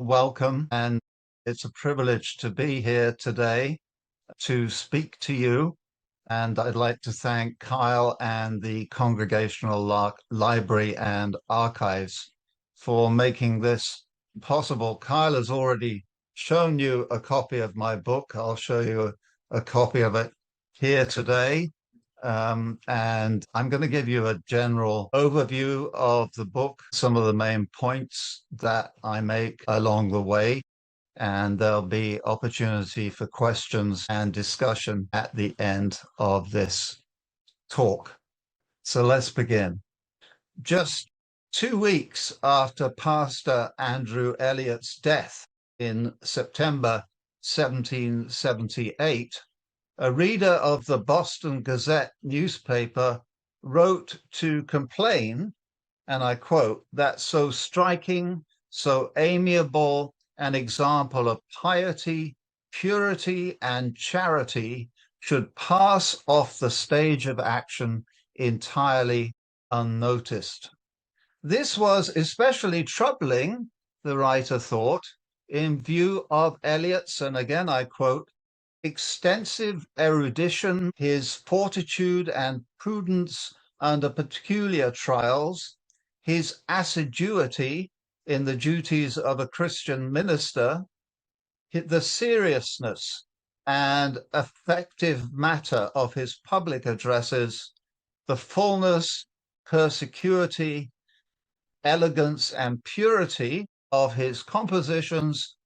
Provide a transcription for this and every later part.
welcome, and it's a privilege to be here today to speak to you. And I'd like to thank Kyle and the Congregational Library and Archives for making this possible. Kyle has already shown you a copy of my book. I'll show you a copy of it here today. And I'm going to give you a general overview of the book, some of the main points that I make along the way, and there'll be opportunity for questions and discussion at the end of this talk. So let's begin. Just 2 weeks after Pastor Andrew Eliot's death in September 1778, a reader of the Boston Gazette newspaper wrote to complain, and I quote, that so striking, so amiable an example of piety, purity, and charity should pass off the stage of action entirely unnoticed. This was especially troubling, the writer thought, in view of Eliot's, and again I quote, extensive erudition, his fortitude and prudence under peculiar trials, his assiduity in the duties of a Christian minister, the seriousness and effective matter of his public addresses, the fullness, perspicuity, elegance, and purity of his compositions,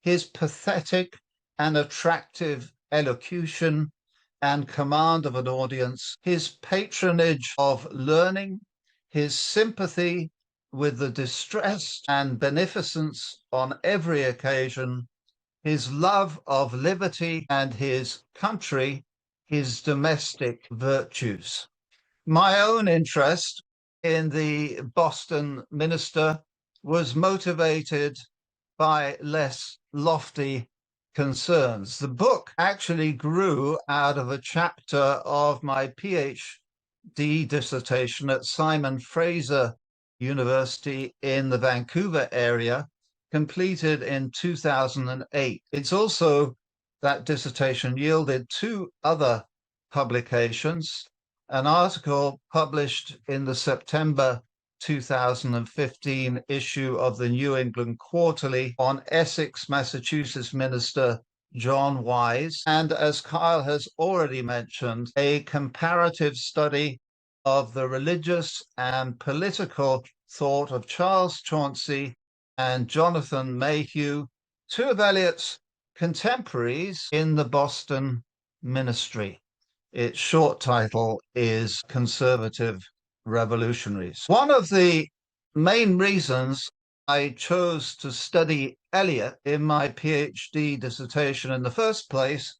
his pathetic and attractive elocution and command of an audience, his patronage of learning, his sympathy with the distressed and beneficence on every occasion, his love of liberty and his country, his domestic virtues. My own interest in the Boston minister was motivated by less lofty concerns. The book actually grew out of a chapter of my PhD dissertation at Simon Fraser University in the Vancouver area, completed in 2008. It's also, that dissertation yielded two other publications, an article published in the September 2015 issue of the New England Quarterly on Essex, Massachusetts minister John Wise, and as Kyle has already mentioned, a comparative study of the religious and political thought of Charles Chauncey and Jonathan Mayhew, two of Eliot's contemporaries in the Boston ministry. Its short title is Conservative Revolutionaries. One of the main reasons I chose to study Eliot in my PhD dissertation in the first place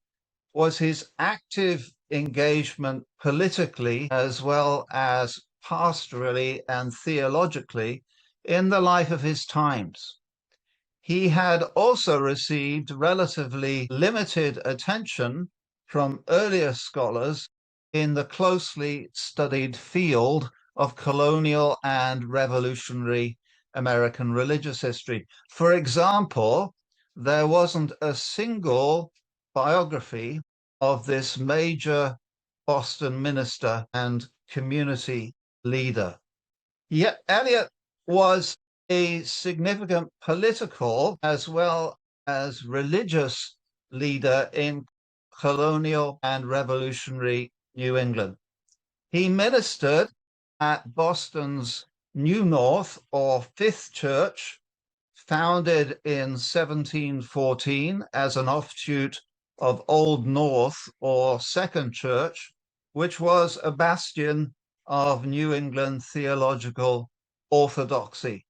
was his active engagement politically as well as pastorally and theologically in the life of his times. He had also received relatively limited attention from earlier scholars in the closely studied field of colonial and revolutionary American religious history. For example, there wasn't a single biography of this major Boston minister and community leader. Yet Eliot was a significant political as well as religious leader in colonial and revolutionary New England. He ministered at Boston's New North or Fifth Church, founded in 1714 as an offshoot of Old North or Second Church, which was a bastion of New England theological orthodoxy.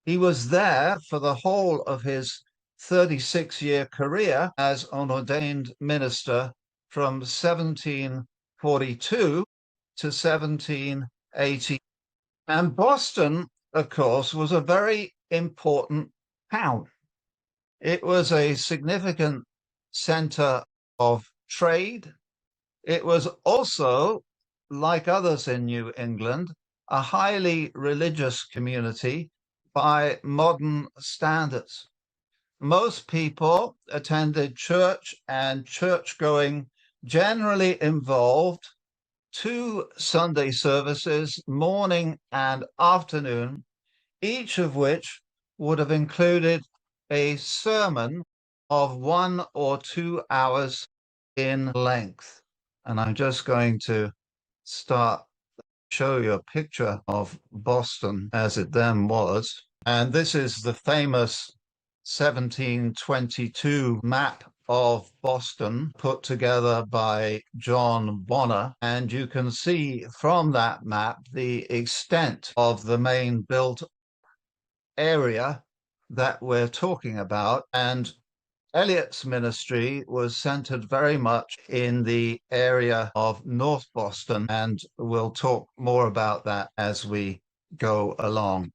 He was there for the whole of his 36-year career as an ordained minister from 1742 to 1780. And Boston, of course, was a very important town. It was a significant center of trade. It was also, like others in New England, a highly religious community by modern standards. most people attended church, and church-going generally involved two Sunday services, morning and afternoon, each of which would have included a sermon of 1 or 2 hours in length. And I'm just going to show you a picture of Boston as it then was. And this is the famous 1722 map of Boston put together by John Bonner. And you can see from that map the extent of the main built area that we're talking about. And Eliot's ministry was centered very much in the area of North Boston, and we'll talk more about that as we go along.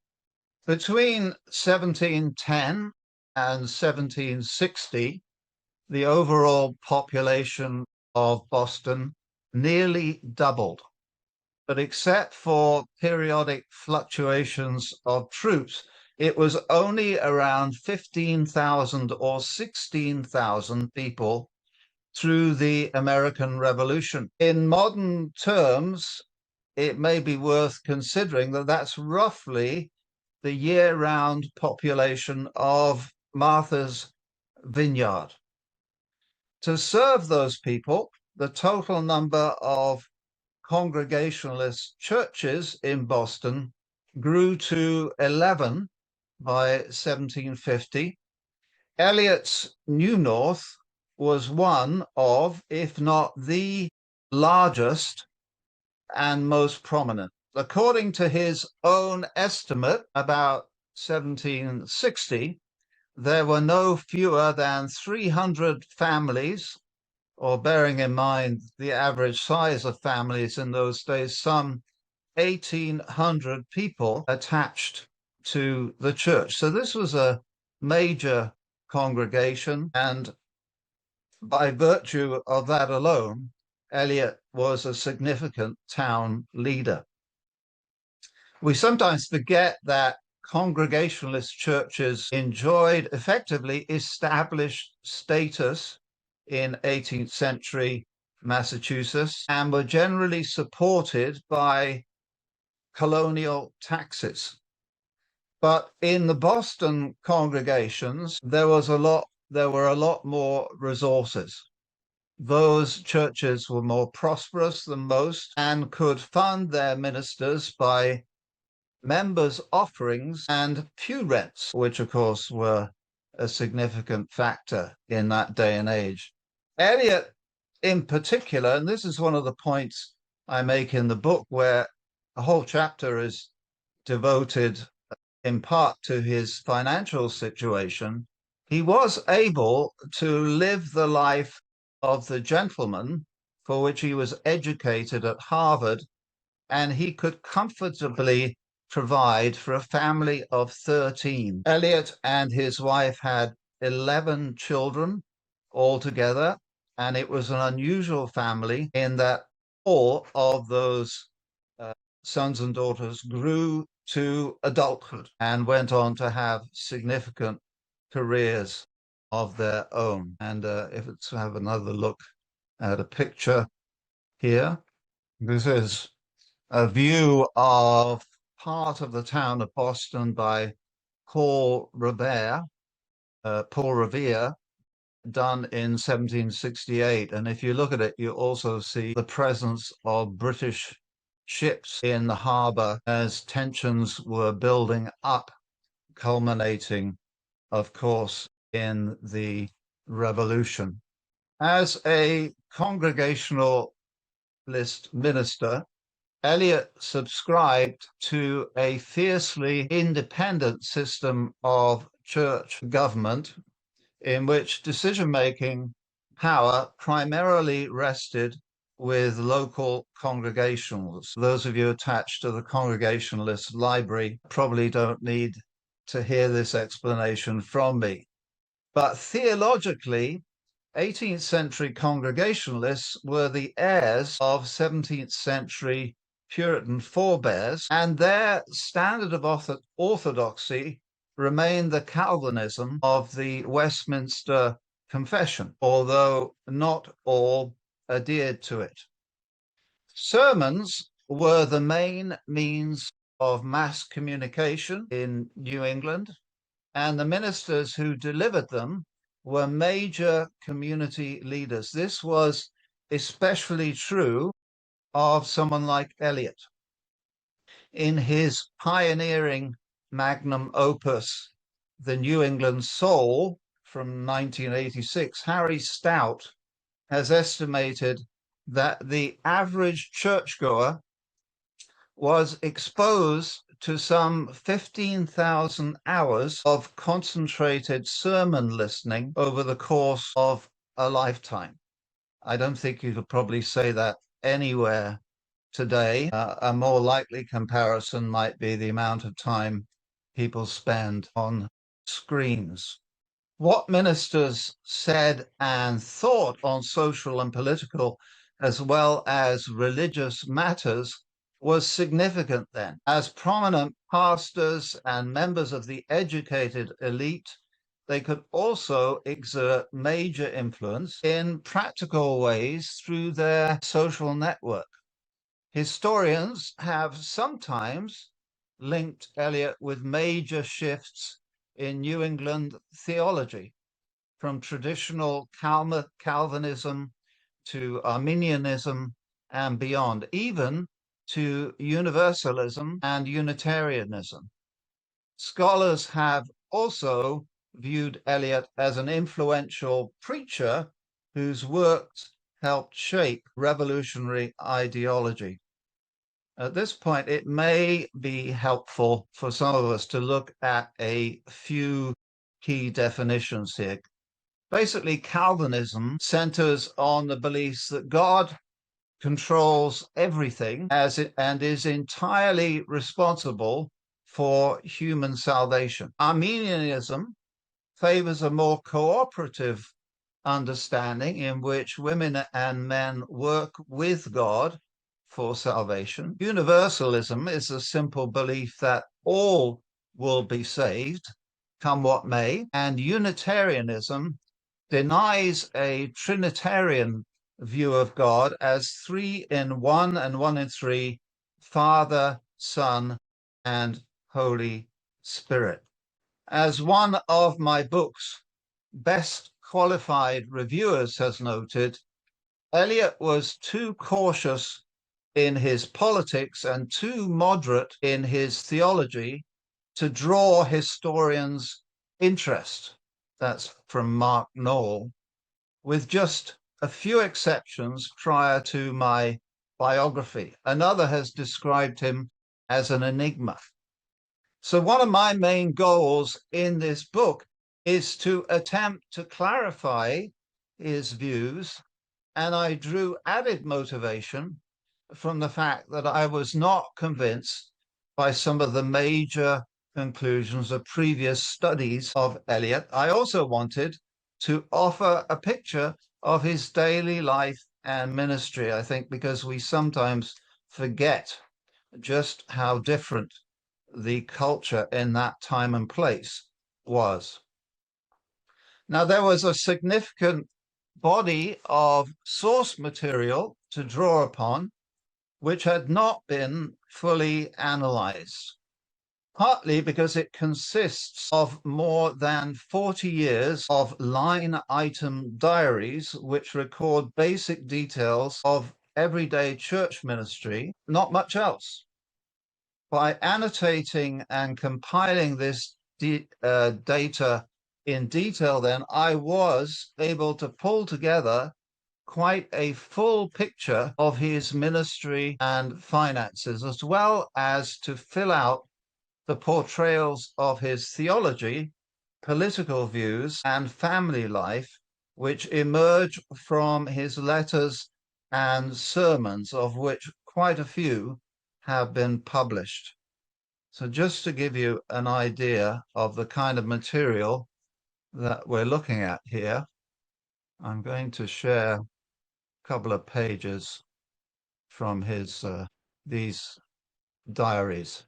Between 1710 and 1760, the overall population of Boston nearly doubled. But except for periodic fluctuations of troops, it was only around 15,000 or 16,000 people through the American Revolution. In modern terms, it may be worth considering that that's roughly the year-round population of Martha's Vineyard. To serve those people, the total number of Congregationalist churches in Boston grew to 11 by 1750. Eliot's New North was one of, if not the largest and most prominent. According to his own estimate, about 1760, there were no fewer than 300 families, or bearing in mind the average size of families in those days, some 1,800 people attached to the church. So this was a major congregation, and by virtue of that alone, Eliot was a significant town leader. We sometimes forget that Congregationalist churches enjoyed effectively established status in 18th century Massachusetts and were generally supported by colonial taxes. But in the Boston congregations, there were a lot more resources. Those churches were more prosperous than most and could fund their ministers by members' offerings and pew rents, which of course were a significant factor in that day and age. Eliot in particular, and this is one of the points I make in the book, where a whole chapter is devoted in part to his financial situation, he was able to live the life of the gentleman for which he was educated at Harvard, and he could comfortably provide for a family of 13. Eliot and his wife had 11 children altogether, and it was an unusual family in that all of those sons and daughters grew to adulthood and went on to have significant careers of their own. And if it's have another look at a picture here, this is a view of part of the town of Boston by Paul Revere, done in 1768. And if you look at it, you also see the presence of British ships in the harbor as tensions were building up, culminating, of course, in the Revolution. As a Congregationalist minister, Eliot subscribed to a fiercely independent system of church government in which decision-making power primarily rested with local congregationals. Those of you attached to the Congregationalist library probably don't need to hear this explanation from me. But theologically, 18th century Congregationalists were the heirs of 17th century Puritan forebears, and their standard of orthodoxy remained the Calvinism of the Westminster Confession, although not all adhered to it. Sermons were the main means of mass communication in New England, and the ministers who delivered them were major community leaders. This was especially true of someone like Eliot. In his pioneering magnum opus, The New England Soul, from 1986, Harry Stout has estimated that the average churchgoer was exposed to some 15,000 hours of concentrated sermon listening over the course of a lifetime. I don't think you could probably say that anywhere today. A more likely comparison might be the amount of time people spend on screens. What ministers said and thought on social and political, as well as religious matters, was significant then. As prominent pastors and members of the educated elite, they could also exert major influence in practical ways through their social network. Historians have sometimes linked Eliot with major shifts in New England theology, from traditional Calvinism to Arminianism and beyond, even to Universalism and Unitarianism. Scholars have also viewed Eliot as an influential preacher whose works helped shape revolutionary ideology. At this point, it may be helpful for some of us to look at a few key definitions here. Basically, Calvinism centers on the beliefs that God controls everything and is entirely responsible for human salvation. Arminianism favors a more cooperative understanding in which women and men work with God for salvation. Universalism is a simple belief that all will be saved, come what may, and Unitarianism denies a Trinitarian view of God as three in one and one in three, Father, Son, and Holy Spirit. As one of my book's best qualified reviewers has noted, Eliot was too cautious in his politics and too moderate in his theology to draw historians' interest. That's from Mark Knoll, with just a few exceptions prior to my biography. Another has described him as an enigma. So one of my main goals in this book is to attempt to clarify his views, and I drew added motivation from the fact that I was not convinced by some of the major conclusions of previous studies of Eliot. I also wanted to offer a picture of his daily life and ministry, I think, because we sometimes forget just how different the culture in that time and place was. Now, there was a significant body of source material to draw upon, which had not been fully analyzed, partly because it consists of more than 40 years of line item diaries, which record basic details of everyday church ministry, not much else. By annotating and compiling this data in detail, then I was able to pull together quite a full picture of his ministry and finances, as well as to fill out the portrayals of his theology, political views, and family life, which emerge from his letters and sermons, of which quite a few have been published. So just to give you an idea of the kind of material that we're looking at here, I'm going to share a couple of pages from his these diaries.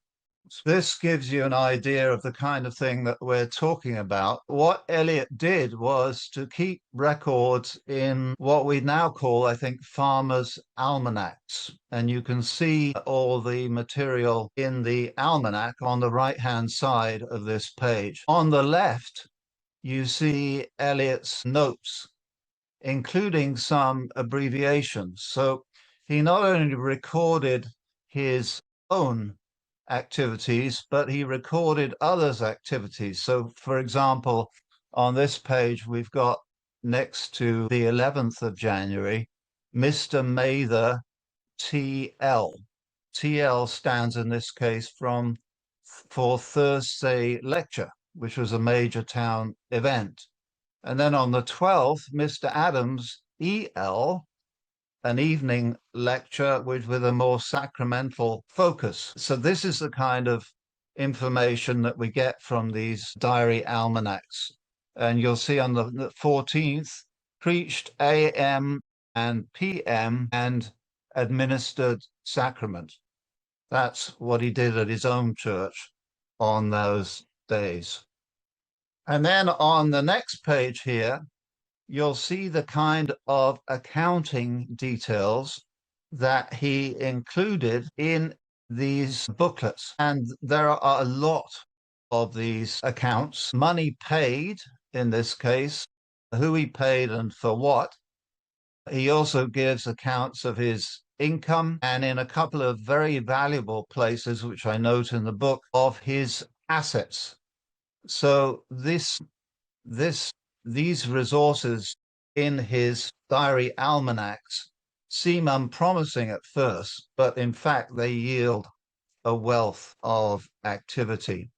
This gives you an idea of the kind of thing that we're talking about. What Eliot did was to keep records in what we now call, I think, farmers' almanacs. And you can see all the material in the almanac on the right-hand side of this page. On the left, you see Eliot's notes, including some abbreviations. So he not only recorded his own activities, but he recorded others' activities. So, for example, on this page, we've got next to the 11th of January, Mr. Mather TL. TL stands in this case for Thursday lecture, which was a major town event. And then on the 12th, Mr. Adams EL, an evening lecture with a more sacramental focus. So this is the kind of information that we get from these diary almanacs. And you'll see on the 14th, preached AM and PM and administered sacrament. That's what he did at his own church on those days. And then on the next page here, you'll see the kind of accounting details that he included in these booklets. And there are a lot of these accounts, money paid in this case, who he paid and for what. He also gives accounts of his income and in a couple of very valuable places, which I note in the book, of his assets. So these resources in his diary almanacs seem unpromising at first, but in fact they yield a wealth of activity.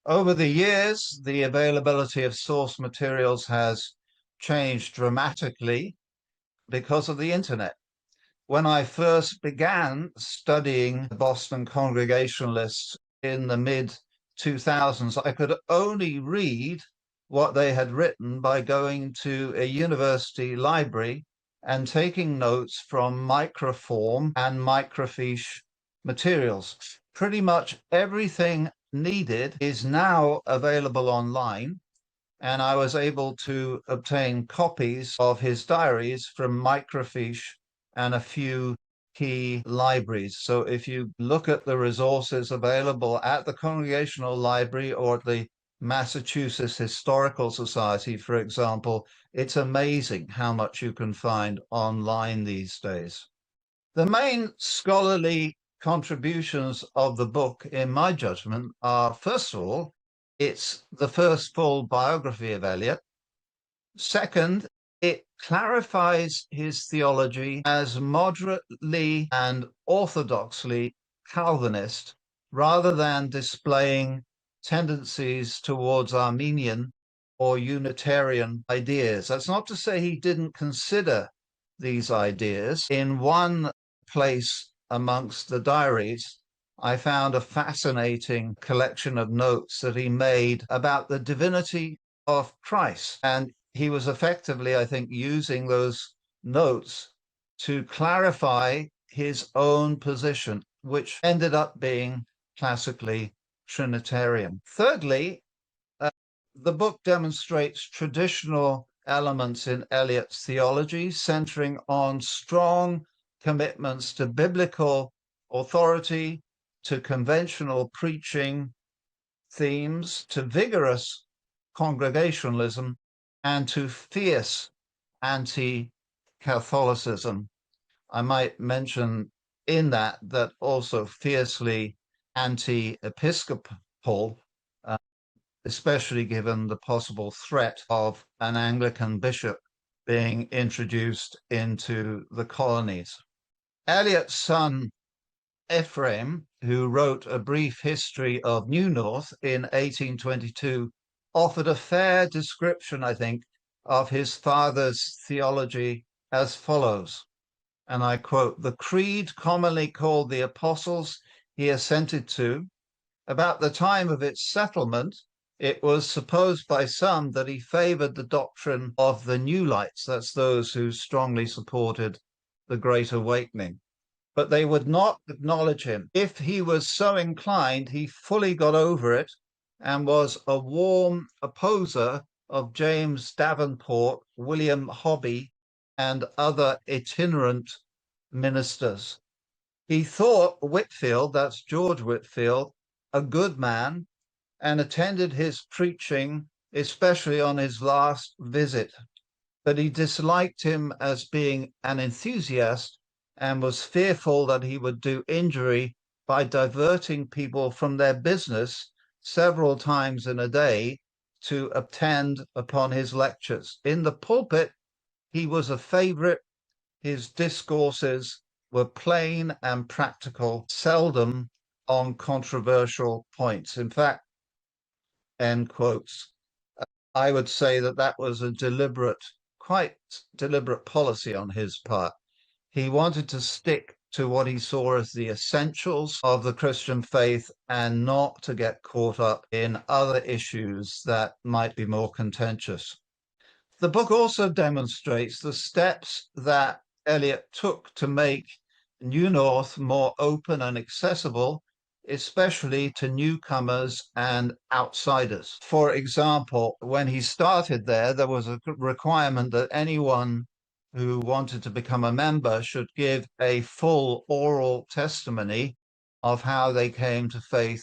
Over the years, the availability of source materials has changed dramatically because of the internet. When I first began studying Boston Congregationalists in the mid-2000s, I could only read what they had written by going to a university library and taking notes from microform and microfiche materials. Pretty much everything needed is now available online, and I was able to obtain copies of his diaries from microfiche and a few key libraries. So if you look at the resources available at the Congregational Library or at the Massachusetts Historical Society, for example, it's amazing how much you can find online these days. The main scholarly contributions of the book, in my judgment, are, first of all, it's the first full biography of Eliot. Second, it clarifies his theology as moderately and orthodoxly Calvinist, rather than displaying tendencies towards Arminian or Unitarian ideas. That's not to say he didn't consider these ideas. In one place amongst the diaries, I found a fascinating collection of notes that he made about the divinity of Christ. And he was effectively, I think, using those notes to clarify his own position, which ended up being classically Trinitarian. Thirdly, the book demonstrates traditional elements in Eliot's theology, centering on strong commitments to biblical authority, to conventional preaching themes, to vigorous congregationalism, and to fierce anti-Catholicism. I might mention in that also fiercely anti-episcopal, especially given the possible threat of an Anglican bishop being introduced into the colonies. Eliot's son, Ephraim, who wrote a brief history of New North in 1822, offered a fair description, I think, of his father's theology as follows, and I quote, "The creed commonly called the Apostles he assented to. About the time of its settlement, it was supposed by some that he favored the doctrine of the New Lights," that's those who strongly supported the Great Awakening. but they would not acknowledge him. If he was so inclined, he fully got over it and was a warm opposer of James Davenport, William Hobby, and other itinerant ministers. He thought Whitefield, that's George Whitefield, a good man, and attended his preaching, especially on his last visit. But he disliked him as being an enthusiast and was fearful that he would do injury by diverting people from their business several times in a day to attend upon his lectures. In the pulpit, he was a favorite. His discourses were plain and practical, seldom on controversial points. In fact, end quotes, I would say that that was a quite deliberate policy on his part. He wanted to stick to what he saw as the essentials of the Christian faith and not to get caught up in other issues that might be more contentious. The book also demonstrates the steps that Eliot took to make New North more open and accessible, especially to newcomers and outsiders. For example, when he started there was a requirement that anyone who wanted to become a member should give a full oral testimony of how they came to faith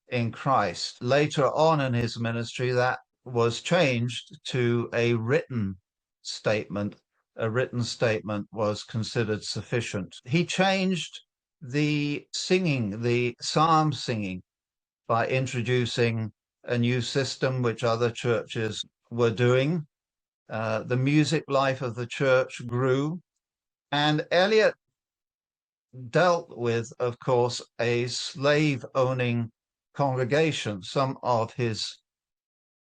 in Christ. Later on in his ministry, that was changed to a written statement. A written statement was considered sufficient. He changed the singing, the psalm singing, by introducing a new system which other churches were doing. The music life of the church grew, and Eliot dealt with, of course, a slave-owning congregation. Some of his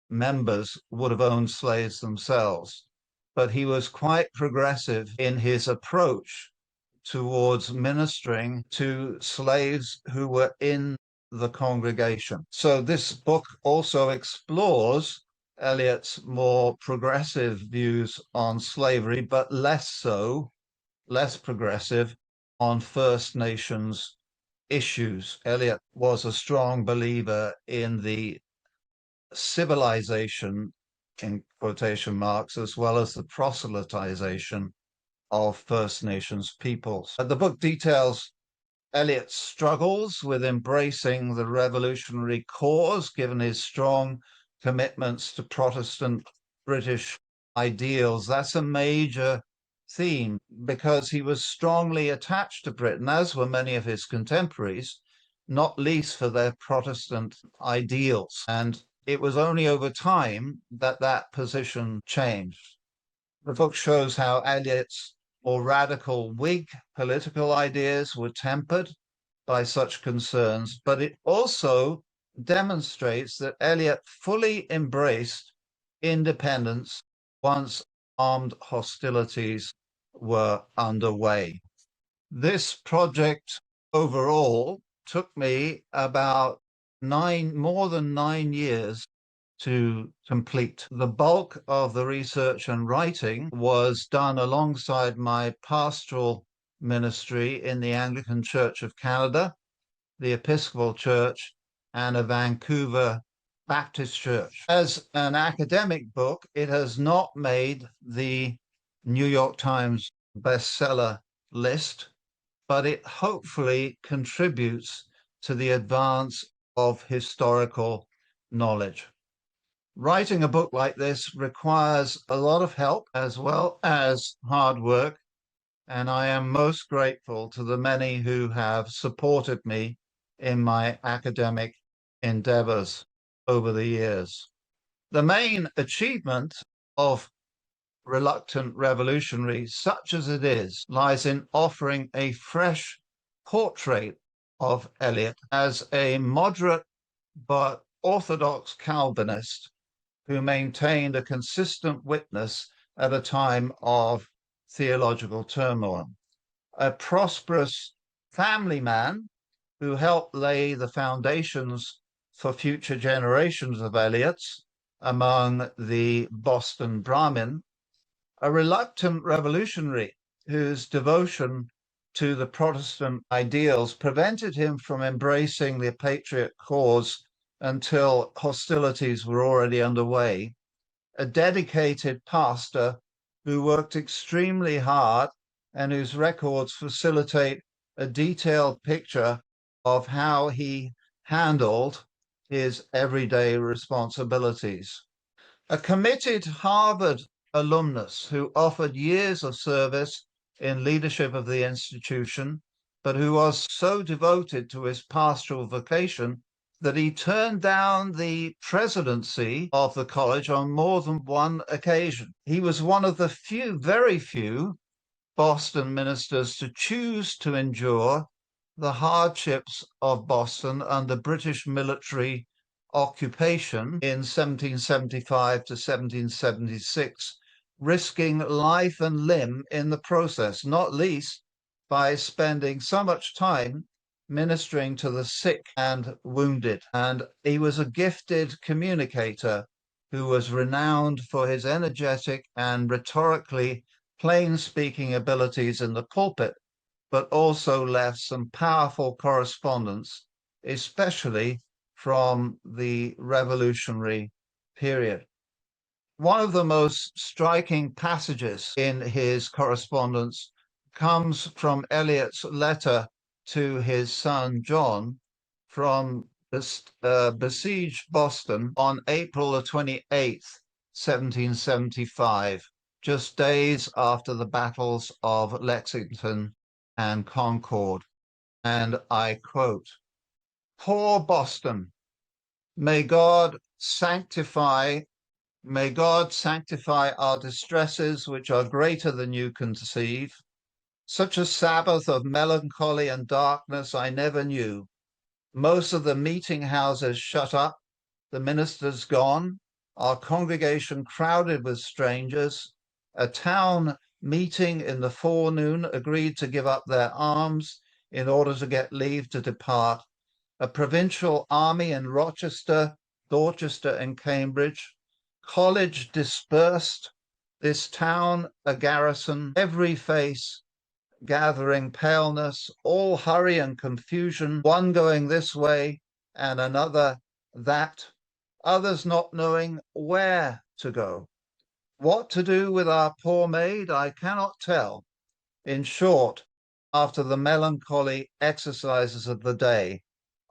members would have owned slaves themselves, but he was quite progressive in his approach towards ministering to slaves who were in the congregation. So this book also explores Eliot's more progressive views on slavery, but less progressive on First Nations issues. Eliot was a strong believer in the civilization, in quotation marks, as well as the proselytization of First Nations peoples. The book details Eliot's struggles with embracing the revolutionary cause, given his strong commitments to Protestant British ideals. That's a major theme because he was strongly attached to Britain, as were many of his contemporaries, not least for their Protestant ideals. And it was only over time that that position changed. The book shows how Eliot's more radical Whig political ideas were tempered by such concerns, but it also demonstrates that Eliot fully embraced independence once armed hostilities were underway. This project overall took me about more than 9 years to complete. The bulk of the research and writing was done alongside my pastoral ministry in the Anglican Church of Canada, the Episcopal Church, and a Vancouver Baptist Church. As an academic book, it has not made the New York Times bestseller list, but it hopefully contributes to the advance of historical knowledge. Writing a book like this requires a lot of help as well as hard work, and I am most grateful to the many who have supported me in my academic endeavors over the years. The main achievement of Reluctant Revolutionary, such as it is, lies in offering a fresh portrait of Eliot as a moderate but orthodox Calvinist who maintained a consistent witness at a time of theological turmoil. A prosperous family man who helped lay the foundations for future generations of Eliots among the Boston Brahmin. A reluctant revolutionary whose devotion to the Protestant ideals prevented him from embracing the patriot cause until hostilities were already underway. A dedicated pastor who worked extremely hard and whose records facilitate a detailed picture of how he handled his everyday responsibilities. A committed Harvard alumnus who offered years of service in leadership of the institution, but who was so devoted to his pastoral vocation that he turned down the presidency of the college on more than one occasion. He was one of the few, very few, Boston ministers to choose to endure the hardships of Boston under British military occupation in 1775 to 1776, risking life and limb in the process, not least by spending so much time ministering to the sick and wounded. And he was a gifted communicator who was renowned for his energetic and rhetorically plain-speaking abilities in the pulpit, but also left some powerful correspondence, especially from the revolutionary period. One of the most striking passages in his correspondence comes from Eliot's letter to his son John from besieged Boston on April the 28th, 1775, just days after the battles of Lexington and Concord. And I quote, "Poor Boston, may God sanctify our distresses, which are greater than you conceive. Such a Sabbath of melancholy and darkness I never knew. Most of the meeting houses shut up, the ministers gone, our congregation crowded with strangers. A town meeting in the forenoon agreed to give up their arms in order to get leave to depart. A provincial army in Rochester, Dorchester, and Cambridge. College dispersed, this town a garrison, every face gathering paleness, all hurry and confusion, one going this way and another that, others not knowing where to go. What to do with our poor maid, I cannot tell. In short, after the melancholy exercises of the day,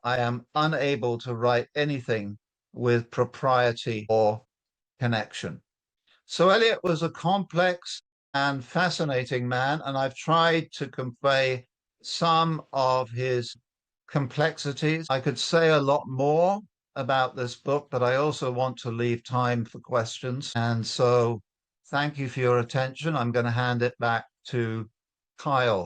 I am unable to write anything with propriety or connection." So Eliot was a complex and fascinating man, and I've tried to convey some of his complexities. I could say a lot more about this book, but I also want to leave time for questions. And so thank you for your attention. I'm going to hand it back to Kyle.